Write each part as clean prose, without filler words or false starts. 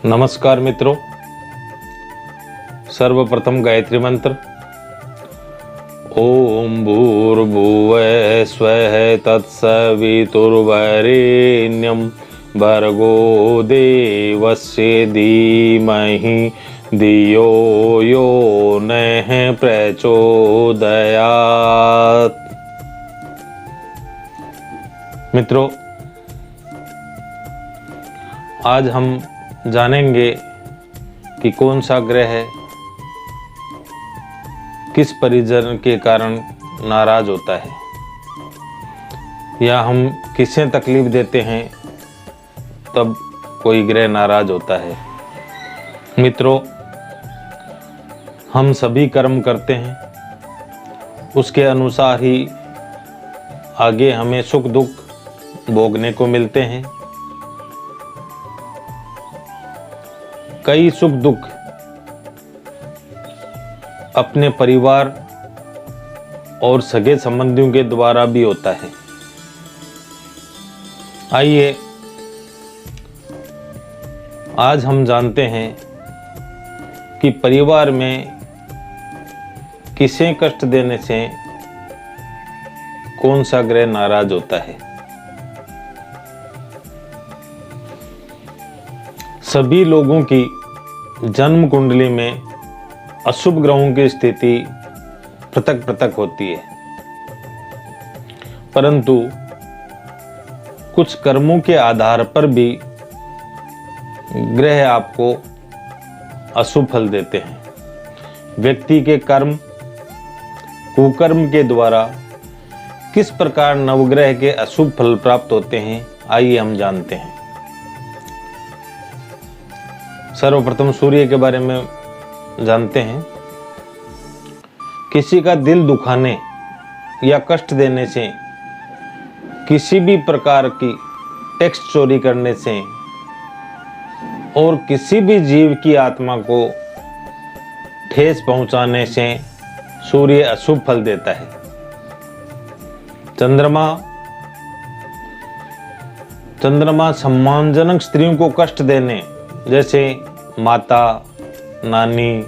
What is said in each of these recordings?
नमस्कार मित्रों, सर्वप्रथम गायत्री मंत्र। ओम भूर्भुवः स्वः तत्सवितुर्वरेण्यं भर्गो देवस्य धीमहि धियो यो नः प्रचोदयात्। मित्रों, आज हम जानेंगे कि कौन सा ग्रह किस परिजन के कारण नाराज होता है या हम किसे तकलीफ देते हैं तब कोई ग्रह नाराज होता है। मित्रों, हम सभी कर्म करते हैं, उसके अनुसार ही आगे हमें सुख दुख भोगने को मिलते हैं। कई सुख दुख अपने परिवार और सगे संबंधियों के द्वारा भी होता है। आइए आज हम जानते हैं कि परिवार में किसे कष्ट देने से कौन सा ग्रह नाराज होता है। सभी लोगों की जन्म कुंडली में अशुभ ग्रहों की स्थिति पृथक पृथक होती है, परंतु कुछ कर्मों के आधार पर भी ग्रह आपको अशुभ फल देते हैं। व्यक्ति के कर्म कुकर्म के द्वारा किस प्रकार नवग्रह के अशुभ फल प्राप्त होते हैं, आइए हम जानते हैं। सर्वप्रथम सूर्य के बारे में जानते हैं। किसी का दिल दुखाने या कष्ट देने से, किसी भी प्रकार की टैक्स चोरी करने से और किसी भी जीव की आत्मा को ठेस पहुंचाने से सूर्य अशुभ फल देता है। चंद्रमा सम्मानजनक स्त्रियों को कष्ट देने, जैसे माता, नानी,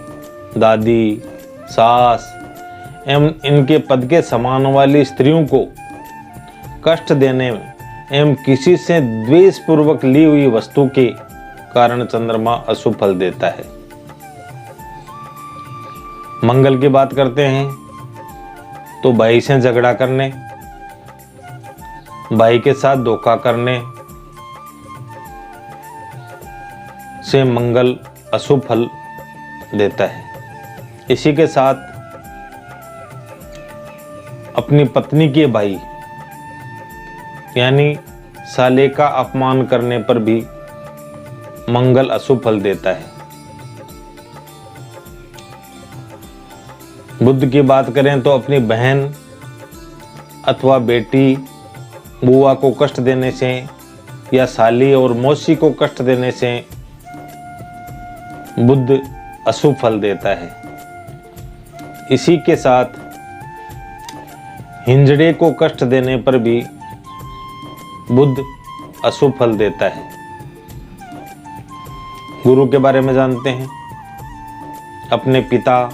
दादी, सास एवं इनके पद के समान वाली स्त्रियों को कष्ट देने एवं किसी से द्वेष पूर्वक ली हुई वस्तु के कारण चंद्रमा अशुभ फल देता है। मंगल की बात करते हैं तो भाई से झगड़ा करने, भाई के साथ धोखा करने से मंगल अशुभ फल देता है। इसी के साथ अपनी पत्नी के भाई यानी साले का अपमान करने पर भी मंगल अशुभ फल देता है। बुध की बात करें तो अपनी बहन अथवा बेटी बुआ को कष्ट देने से या साली और मौसी को कष्ट देने से बुध अशुभ फल देता है। इसी के साथ हिंजड़े को कष्ट देने पर भी बुध अशुभ फल देता है। गुरु के बारे में जानते हैं। अपने पिता,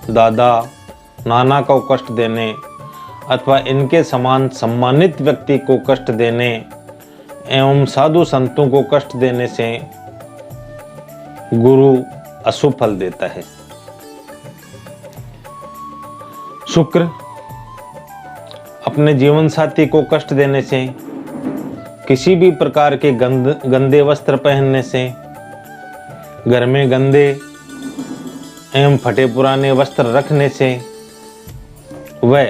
दादा, नाना को कष्ट देने अथवा इनके समान सम्मानित व्यक्ति को कष्ट देने एवं साधु संतों को कष्ट देने से गुरु अशुभ फल देता है। शुक्र अपने जीवन साथी को कष्ट देने से, किसी भी प्रकार के गंदे वस्त्र पहनने से, घर में गंदे एवं फटे पुराने वस्त्र रखने से, वह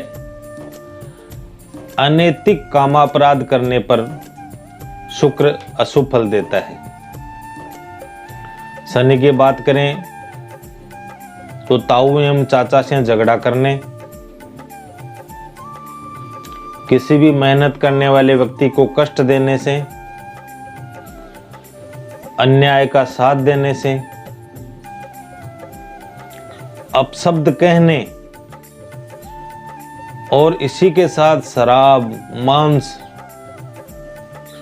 अनैतिक कामापराध करने पर शुक्र अशुभ फल देता है। शनि की बात करें तो ताऊ एवं चाचा से झगड़ा करने, किसी भी मेहनत करने वाले व्यक्ति को कष्ट देने से अन्याय का साथ देने से, अपशब्द कहने और इसी के साथ शराब, मांस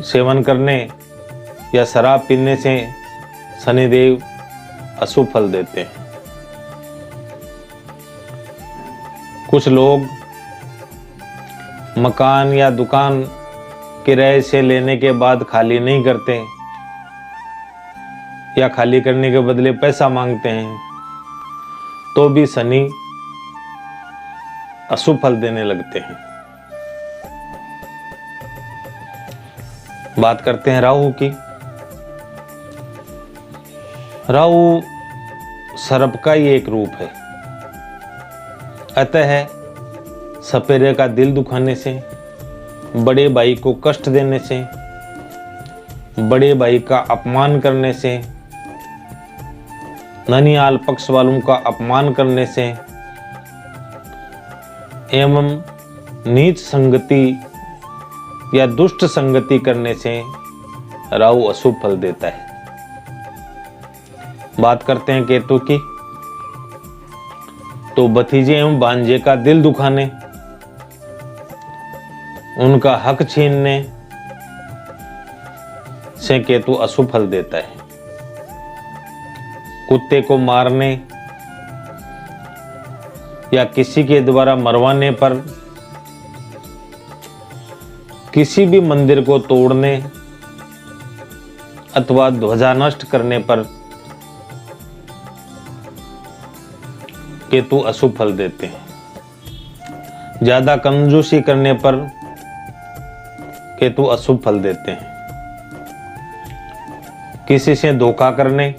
सेवन करने या शराब पीने से शनिदेव अशुभ फल देते हैं। कुछ लोग मकान या दुकान किराए से लेने के बाद खाली नहीं करते या खाली करने के बदले पैसा मांगते हैं, तो भी शनि अशुभ फल देने लगते हैं। बात करते हैं राहु की। राहु सर्प का ही एक रूप है। अतः सपेरे का दिल दुखाने से, बड़े भाई को कष्ट देने से, बड़े भाई का अपमान करने से, ननिहाल पक्ष वालों का अपमान करने से एवं नीच संगति या दुष्ट संगति करने से राहु अशुभ फल देता है। बात करते हैं केतु की। तो भतीजे एवं भांजे का दिल दुखाने, उनका हक छीनने से केतु अशुभ फल देता है। कुत्ते को मारने या किसी के द्वारा मरवाने पर, किसी भी मंदिर को तोड़ने अथवा ध्वजा नष्ट करने पर केतु अशुभ फल देते हैं। ज्यादा कंजूसी करने पर केतु अशुभ फल देते हैं। किसी से धोखा करने,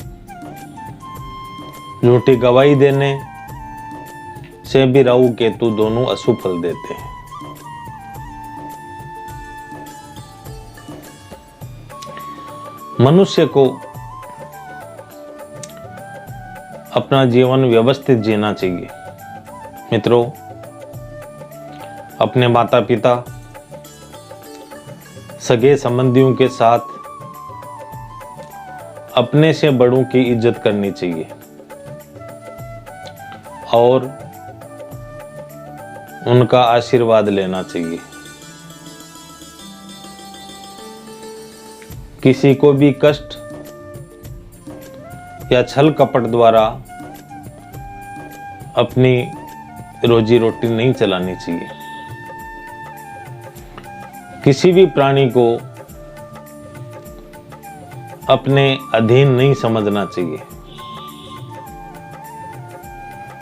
झूठी गवाही देने से भी राहु केतु दोनों अशुभ फल देते हैं। मनुष्य को अपना जीवन व्यवस्थित जीना चाहिए। मित्रों, अपने माता पिता, सगे संबंधियों के साथ अपने से बड़ों की इज्जत करनी चाहिए और उनका आशीर्वाद लेना चाहिए। किसी को भी कष्ट या छल कपट द्वारा अपनी रोजी रोटी नहीं चलानी चाहिए। किसी भी प्राणी को अपने अधीन नहीं समझना चाहिए,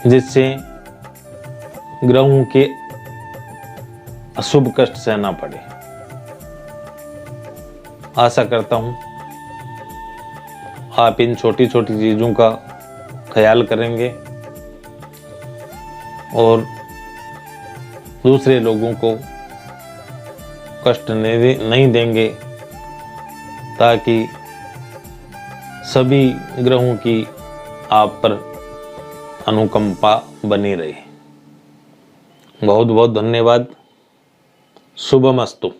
जिससे ग्रहों के अशुभ कष्ट सहना पड़े। आशा करता हूं आप इन छोटी छोटी चीजों का ख्याल करेंगे और दूसरे लोगों को कष्ट नहीं देंगे, ताकि सभी ग्रहों की आप पर अनुकंपा बनी रहे। बहुत बहुत धन्यवाद। शुभमस्तु।